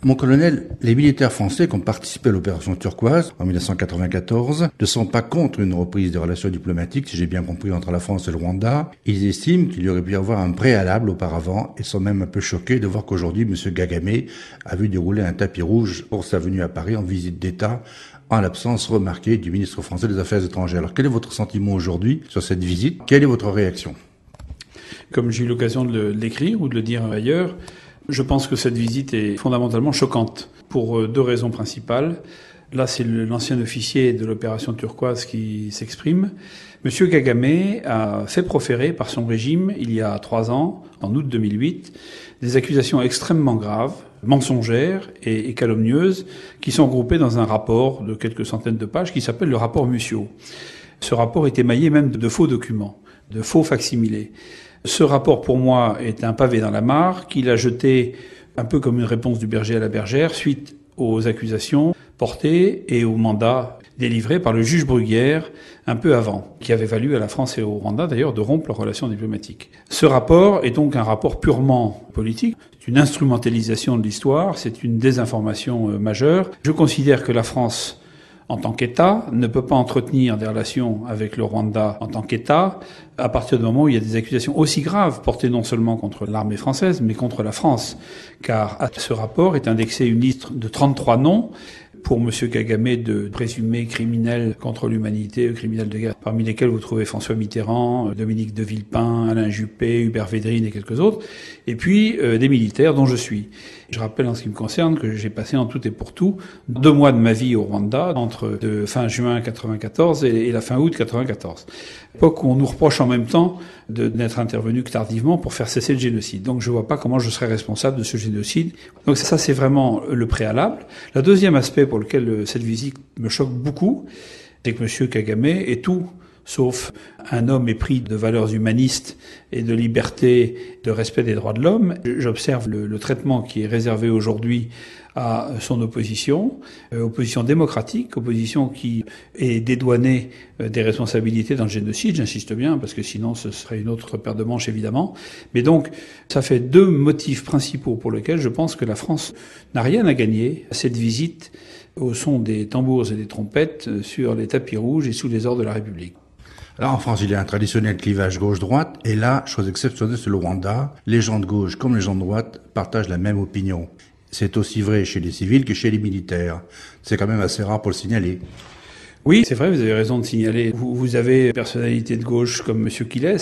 Mon colonel, les militaires français qui ont participé à l'opération turquoise en 1994 ne sont pas contre une reprise des relations diplomatiques, si j'ai bien compris, entre la France et le Rwanda. Ils estiment qu'il y aurait pu y avoir un préalable auparavant et sont même un peu choqués de voir qu'aujourd'hui, M. Kagame a vu dérouler un tapis rouge pour sa venue à Paris en visite d'État en l'absence remarquée du ministre français des Affaires étrangères. Alors quel est votre sentiment aujourd'hui sur cette visite? Quelle est votre réaction? Comme j'ai eu l'occasion de l'écrire ou de le dire ailleurs, je pense que cette visite est fondamentalement choquante pour deux raisons principales. Là, c'est l'ancien officier de l'opération turquoise qui s'exprime. Monsieur Kagame a fait proférer par son régime, il y a 3 ans, en août 2008, des accusations extrêmement graves, mensongères et calomnieuses, qui sont groupées dans un rapport de quelques centaines de pages qui s'appelle le rapport Mussio. Ce rapport est émaillé même de faux documents, de faux facsimilés. Ce rapport, pour moi, est un pavé dans la mare qu'il a jeté un peu comme une réponse du berger à la bergère suite aux accusations portées et au mandat délivré par le juge Bruguière un peu avant, qui avait valu à la France et au Rwanda d'ailleurs de rompre leurs relations diplomatiques. Ce rapport est donc un rapport purement politique, c'est une instrumentalisation de l'histoire, c'est une désinformation majeure. Je considère que la France, en tant qu'État, ne peut pas entretenir des relations avec le Rwanda en tant qu'État à partir du moment où il y a des accusations aussi graves portées non seulement contre l'armée française, mais contre la France. Car à ce rapport est indexée une liste de 33 noms pour M. Kagame de présumés criminels contre l'humanité, criminels de guerre, parmi lesquels vous trouvez François Mitterrand, Dominique de Villepin, Alain Juppé, Hubert Védrine et quelques autres, et puis des militaires dont je suis. Je rappelle en ce qui me concerne que j'ai passé en tout et pour tout 2 mois de ma vie au Rwanda, entre de fin juin 94 et la fin août 94. Époque où on nous reproche en même temps de n'être intervenu que tardivement pour faire cesser le génocide. Donc je vois pas comment je serais responsable de ce génocide. Donc ça, c'est vraiment le préalable. Le deuxième aspect pour lequel cette visite me choque beaucoup, c'est que M. Kagame est tout sauf un homme épris de valeurs humanistes et de liberté, de respect des droits de l'homme. J'observe le traitement qui est réservé aujourd'hui à son opposition, opposition démocratique, opposition qui est dédouanée des responsabilités dans le génocide, j'insiste bien, parce que sinon ce serait une autre paire de manches évidemment. Mais donc, ça fait 2 motifs principaux pour lesquels je pense que la France n'a rien à gagner à cette visite au son des tambours et des trompettes sur les tapis rouges et sous les ordres de la République. Alors en France, il y a un traditionnel clivage gauche-droite, et là, chose exceptionnelle, c'est le Rwanda. Les gens de gauche comme les gens de droite partagent la même opinion. C'est aussi vrai chez les civils que chez les militaires. C'est quand même assez rare pour le signaler. Oui, c'est vrai, vous avez raison de signaler. Vous avez des personnalités de gauche comme M. Kiles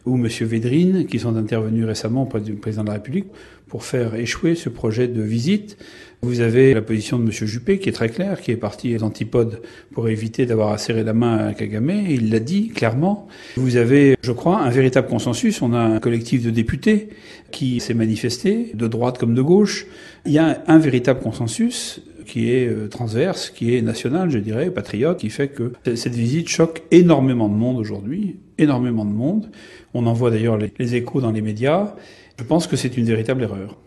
ou M. Védrine qui sont intervenus récemment auprès du président de la République pour faire échouer ce projet de visite. Vous avez la position de M. Juppé qui est très claire, qui est parti aux antipodes pour éviter d'avoir à serrer la main à Kagame. Il l'a dit clairement. Vous avez, je crois, un véritable consensus. On a un collectif de députés qui s'est manifesté, de droite comme de gauche. Il y a un véritable consensus qui est transverse, qui est national, je dirais, patriote, qui fait que cette visite choque énormément de monde aujourd'hui, énormément de monde. On en voit d'ailleurs les échos dans les médias. Je pense que c'est une véritable erreur.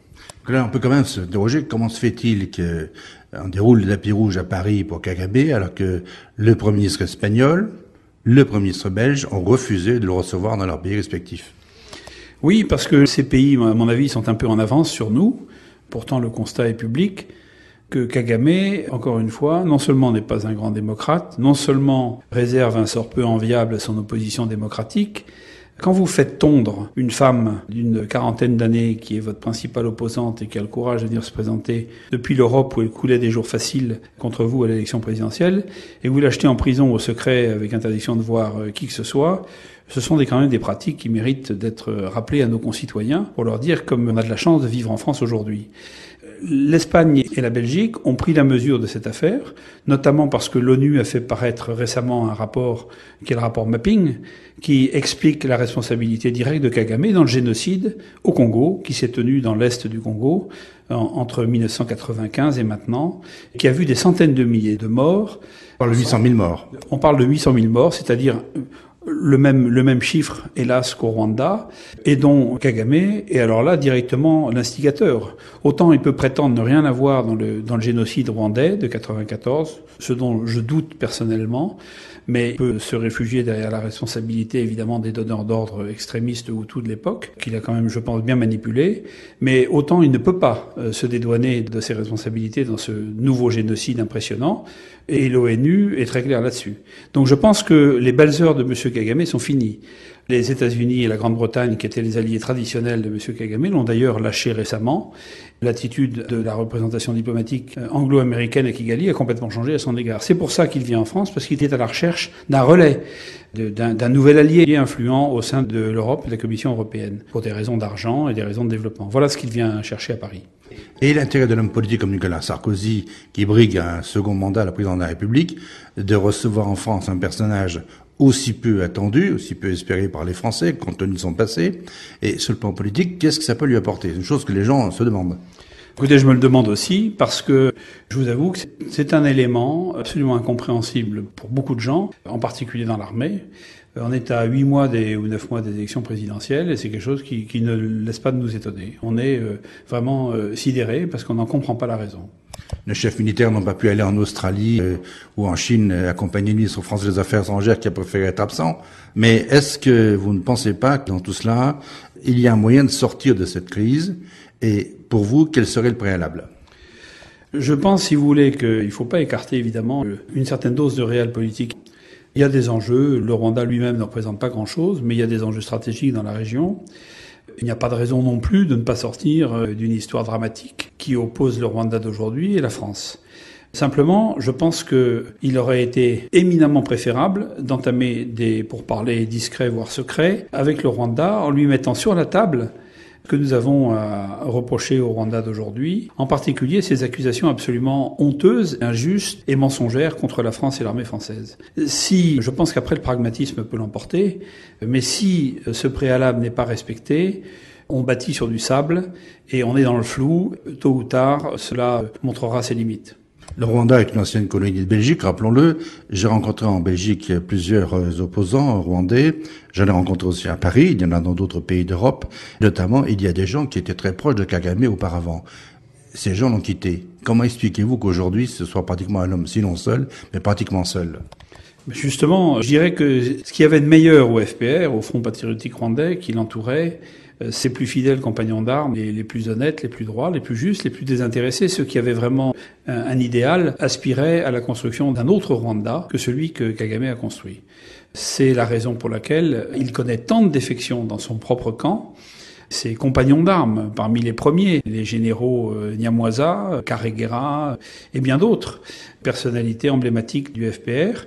Là, on peut quand même se interroger comment se fait-il qu'on déroule le tapis rouge à Paris pour Kagame alors que le Premier ministre espagnol, le Premier ministre belge ont refusé de le recevoir dans leurs pays respectifs. Oui, parce que ces pays, à mon avis, sont un peu en avance sur nous. Pourtant, le constat est public que Kagame, encore une fois, non seulement n'est pas un grand démocrate, non seulement réserve un sort peu enviable à son opposition démocratique. Quand vous faites tondre une femme d'une 40aine d'années qui est votre principale opposante et qui a le courage de venir se présenter depuis l'Europe où elle coulait des jours faciles contre vous à l'élection présidentielle, et vous l'achetez en prison au secret avec interdiction de voir qui que ce soit, ce sont quand même des pratiques qui méritent d'être rappelées à nos concitoyens pour leur dire comme on a de la chance de vivre en France aujourd'hui. L'Espagne et la Belgique ont pris la mesure de cette affaire, notamment parce que l'ONU a fait paraître récemment un rapport, qui est le rapport Mapping, qui explique la responsabilité directe de Kagame dans le génocide au Congo, qui s'est tenu dans l'est du Congo entre 1995 et maintenant, qui a vu des centaines de milliers de morts. On parle de 800 000 morts. On parle de 800 000 morts, c'est-à-dire le même chiffre, hélas, qu'au Rwanda, et dont Kagame est alors là directement l'instigateur. Autant il peut prétendre ne rien avoir dans le génocide rwandais de 94, ce dont je doute personnellement, mais il peut se réfugier derrière la responsabilité évidemment des donneurs d'ordre extrémistes Hutus de l'époque, qu'il a quand même, je pense, bien manipulé, mais autant il ne peut pas se dédouaner de ses responsabilités dans ce nouveau génocide impressionnant, et l'ONU est très claire là-dessus. Donc je pense que les belles heures de M. Kagame sont finies. Les États-Unis et la Grande-Bretagne, qui étaient les alliés traditionnels de M. Kagame, l'ont d'ailleurs lâché récemment. L'attitude de la représentation diplomatique anglo-américaine à Kigali a complètement changé à son égard. C'est pour ça qu'il vient en France, parce qu'il était à la recherche d'un relais, d'un nouvel allié influent au sein de l'Europe et de la Commission européenne, pour des raisons d'argent et des raisons de développement. Voilà ce qu'il vient chercher à Paris. Et l'intérêt de l'homme politique comme Nicolas Sarkozy, qui brigue un second mandat à la présidence de la République, de recevoir en France un personnage aussi peu attendu, aussi peu espéré par les Français, compte tenu de son passé. Et sur le plan politique, qu'est-ce que ça peut lui apporter? C'est une chose que les gens se demandent. Écoutez, je me le demande aussi, parce que je vous avoue que c'est un élément absolument incompréhensible pour beaucoup de gens, en particulier dans l'armée. On est à 8 mois ou 9 mois des élections présidentielles, et c'est quelque chose qui ne laisse pas de nous étonner. On est vraiment sidérés, parce qu'on n'en comprend pas la raison. Les chefs militaires n'ont pas pu aller en Australie ou en Chine accompagner le ministre français des Affaires étrangères qui a préféré être absent. Mais est-ce que vous ne pensez pas que dans tout cela, il y a un moyen de sortir de cette crise? Et pour vous, quel serait le préalable? Je pense, si vous voulez, qu'il ne faut pas écarter évidemment une certaine dose de réel politique. Il y a des enjeux. Le Rwanda lui-même ne représente pas grand-chose, mais il y a des enjeux stratégiques dans la région. Il n'y a pas de raison non plus de ne pas sortir d'une histoire dramatique qui oppose le Rwanda d'aujourd'hui et la France. Simplement, je pense qu'il aurait été éminemment préférable d'entamer des pourparlers discrets, voire secrets, avec le Rwanda en lui mettant sur la table que nous avons à reprocher au Rwanda d'aujourd'hui, en particulier ces accusations absolument honteuses, injustes et mensongères contre la France et l'armée française. Je pense qu'après le pragmatisme peut l'emporter, mais si ce préalable n'est pas respecté, on bâtit sur du sable et on est dans le flou. Tôt ou tard, cela montrera ses limites. Le Rwanda est une ancienne colonie de Belgique, rappelons-le. J'ai rencontré en Belgique plusieurs opposants rwandais. J'en ai rencontré aussi à Paris. Il y en a dans d'autres pays d'Europe. Notamment, il y a des gens qui étaient très proches de Kagame auparavant. Ces gens l'ont quitté. Comment expliquez-vous qu'aujourd'hui, ce soit pratiquement un homme, sinon seul, mais pratiquement seul? Justement, je dirais que ce qu'il y avait de meilleur au FPR, au Front patriotique rwandais, qui l'entourait, ses plus fidèles compagnons d'armes, les plus honnêtes, les plus droits, les plus justes, les plus désintéressés, ceux qui avaient vraiment un idéal, aspiraient à la construction d'un autre Rwanda que celui que Kagame a construit. C'est la raison pour laquelle il connaît tant de défections dans son propre camp. Ses compagnons d'armes, parmi les premiers, les généraux Nyamwaza, Karegeya et bien d'autres, personnalités emblématiques du FPR.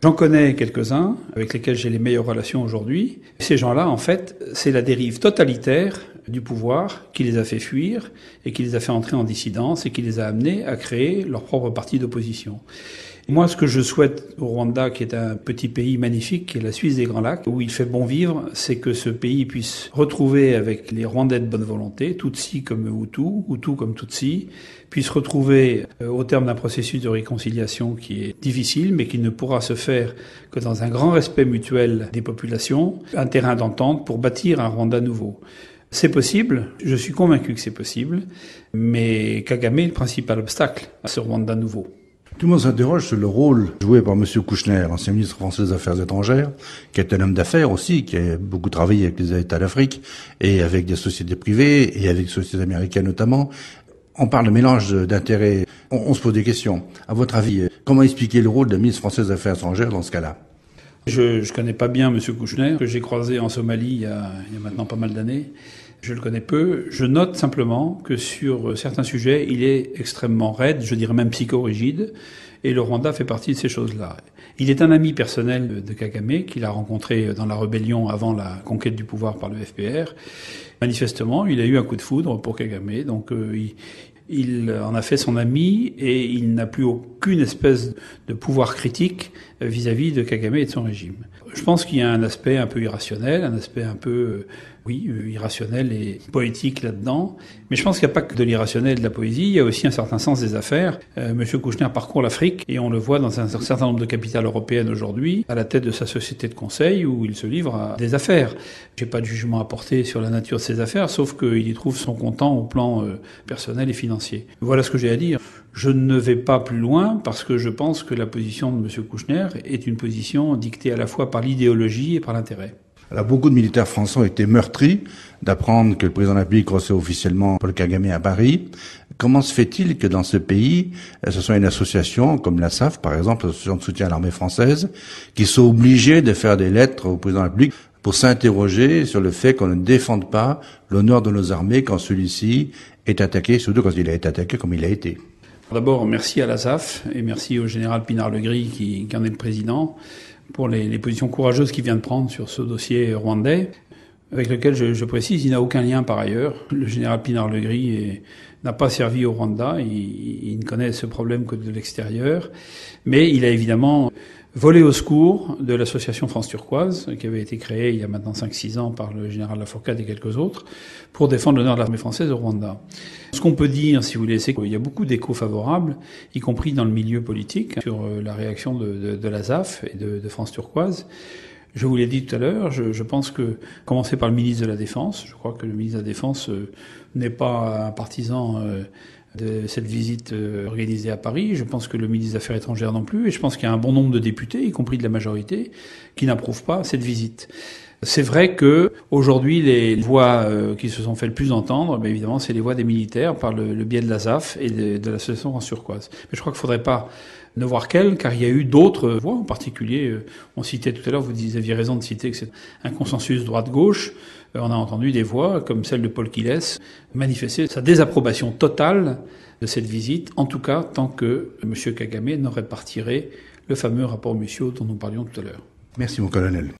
J'en connais quelques-uns avec lesquels j'ai les meilleures relations aujourd'hui. Ces gens-là, en fait, c'est la dérive totalitaire du pouvoir qui les a fait fuir et qui les a fait entrer en dissidence et qui les a amenés à créer leur propre parti d'opposition. Moi, ce que je souhaite au Rwanda, qui est un petit pays magnifique, qui est la Suisse des Grands Lacs, où il fait bon vivre, c'est que ce pays puisse retrouver avec les Rwandais de bonne volonté, Tutsi comme Hutu, Hutu comme Tutsi, puisse retrouver au terme d'un processus de réconciliation qui est difficile, mais qui ne pourra se faire que dans un grand respect mutuel des populations, un terrain d'entente pour bâtir un Rwanda nouveau. C'est possible, je suis convaincu que c'est possible, mais Kagame est le principal obstacle à ce Rwanda nouveau. Tout le monde s'interroge sur le rôle joué par M. Kouchner, l'ancien ministre français des Affaires étrangères, qui est un homme d'affaires aussi, qui a beaucoup travaillé avec les États d'Afrique et avec des sociétés privées et avec des sociétés américaines notamment. On parle de mélange d'intérêts. On se pose des questions. À votre avis, comment expliquer le rôle d'un ministre français des Affaires étrangères dans ce cas-là? Je connais pas bien M. Kouchner, que j'ai croisé en Somalie il y a maintenant pas mal d'années. Je le connais peu. Je note simplement que sur certains sujets, il est extrêmement raide, je dirais même psychorigide, et le Rwanda fait partie de ces choses-là. Il est un ami personnel de Kagame, qu'il a rencontré dans la rébellion avant la conquête du pouvoir par le FPR. Manifestement, il a eu un coup de foudre pour Kagame, donc il en a fait son ami et il n'a plus aucune espèce de pouvoir critique vis-à-vis de Kagame et de son régime. Je pense qu'il y a un aspect un peu irrationnel, un aspect un peu Oui, irrationnel et poétique là-dedans. Mais je pense qu'il n'y a pas que de l'irrationnel et de la poésie, il y a aussi un certain sens des affaires. Monsieur Kouchner parcourt l'Afrique et on le voit dans un certain nombre de capitales européennes aujourd'hui, à la tête de sa société de conseil où il se livre à des affaires. J'ai pas de jugement à porter sur la nature de ces affaires, sauf qu'il y trouve son content au plan personnel et financier. Voilà ce que j'ai à dire. Je ne vais pas plus loin parce que je pense que la position de monsieur Kouchner est une position dictée à la fois par l'idéologie et par l'intérêt. Alors, beaucoup de militaires français ont été meurtris d'apprendre que le président de la République reçoit officiellement Paul Kagame à Paris. Comment se fait-il que dans ce pays, ce soit une association comme la SAF, par exemple, l'association de soutien à l'armée française, qui soit obligée de faire des lettres au président de la République pour s'interroger sur le fait qu'on ne défende pas l'honneur de nos armées quand celui-ci est attaqué, surtout quand il a été attaqué comme il a été? D'abord, merci à la SAF et merci au général Pinard-Legris qui en est le président pour les positions courageuses qu'il vient de prendre sur ce dossier rwandais, avec lequel, je précise, il n'a aucun lien par ailleurs. Le général Pinard-Legris n'a pas servi au Rwanda, il ne connaît ce problème que de l'extérieur, mais il a évidemment volé au secours de l'association France Turquoise, qui avait été créée il y a maintenant 5-6 ans par le général Lafourcade et quelques autres, pour défendre l'honneur de l'armée française au Rwanda. Ce qu'on peut dire, si vous voulez, c'est qu'il y a beaucoup d'échos favorables, y compris dans le milieu politique, sur la réaction de la SAF et de France Turquoise. Je vous l'ai dit tout à l'heure, je pense que, commencer par le ministre de la Défense, je crois que le ministre de la Défense n'est pas un partisan de cette visite organisée à Paris. Je pense que le ministre des Affaires étrangères non plus. Et je pense qu'il y a un bon nombre de députés, y compris de la majorité, qui n'approuvent pas cette visite. C'est vrai que aujourd'hui, les voix qui se sont fait le plus entendre, ben évidemment, c'est les voix des militaires par le biais de la SAF et de l'association France Turquoise. Mais je crois qu'il ne faudrait pas ne voir qu'elle, car il y a eu d'autres voix, en particulier, on citait tout à l'heure, vous aviez raison de citer que c'est un consensus droite-gauche. On a entendu des voix, comme celle de Paul Quilles, manifester sa désapprobation totale de cette visite, en tout cas tant que M. Kagame n'aurait pas retiré le fameux rapport Mussio dont nous parlions tout à l'heure. Merci mon colonel.